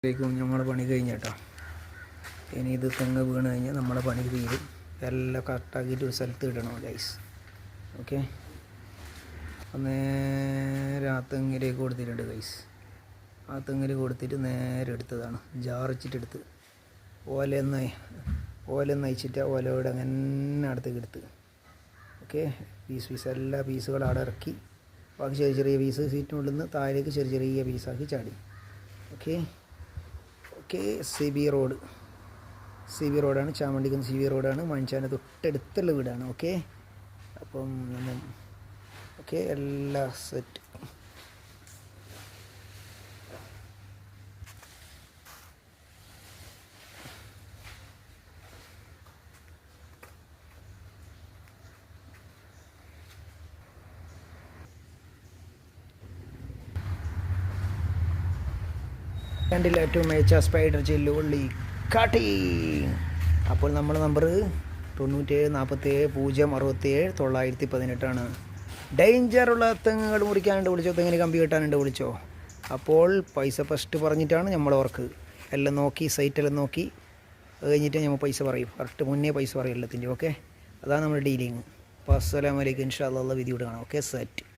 േക്കും നമ്മളെ പണി കഴിഞ്ഞേട്ടോ. ഇനി ഇത് തെങ്ങ് വീണ് കഴിഞ്ഞാൽ നമ്മളെ പണി തീരും. എല്ലാം കറക്റ്റാക്കിയിട്ട് ഒരു സ്ഥലത്ത് ഇടണം ഗൈസ്. ഓക്കെ, നേരെ ആ തെങ്ങിലേക്ക് കൊടുത്തിട്ടുണ്ട് ഗൈസ്. ആ തെങ്ങിൽ കൊടുത്തിട്ട് നേരെ എടുത്തതാണ്, ജാറിച്ചിട്ടെടുത്ത് ഓല നയിച്ചിട്ട് ഓലയോടെ അങ്ങനെ അടുത്തേക്ക് എടുത്ത്. ഓക്കെ, പീസ് എല്ലാ പീസുകളും അവിടെ ഇറക്കി, ബാക്കി ചെറിയ ചെറിയ പീസ് സീറ്റിനുള്ളിൽ നിന്ന് താഴേക്ക് ചെറിയ ചെറിയ പീസാക്കി ചാടി. ഓക്കെ, CB റോഡാണ്, ചാമണ്ടിക്കുന്ന CB റോഡാണ്, മഞ്ചാൻ്റെ തൊട്ടടുത്തുള്ള വീടാണ്. ഓക്കെ, അപ്പം ഓക്കെ, എല്ലാ സെറ്റ്. രണ്ടിൽ ഏറ്റവും മികച്ച സ്പൈഡർ ചെല്ലുകൊള്ളി കാട്ടി. അപ്പോൾ നമ്മുടെ നമ്പർ 9747 067 918. ഡേഞ്ചറുള്ള തെങ്ങുകൾ മുറിക്കാനുണ്ട് വിളിച്ചോ, തെങ്ങിന് കമ്പി കെട്ടാനുണ്ട് വിളിച്ചോ. അപ്പോൾ പൈസ ഫസ്റ്റ് പറഞ്ഞിട്ടാണ് നമ്മൾ വർക്ക് എല്ലാം നോക്കി, സൈറ്റെല്ലാം നോക്കി കഴിഞ്ഞിട്ട് നമ്മൾ പൈസ പറയും. കറക്റ്റ് മുന്നേ പൈസ പറയും എല്ലാത്തിൻ്റെ. ഓക്കെ, അതാണ് നമ്മുടെ ഡീലിങ്. അപ്പോൾ അസ്സലാമു അലൈക്കും, ഇൻഷാ അല്ലാഹ് വിധി വിടുകയാണ്. Okay, set.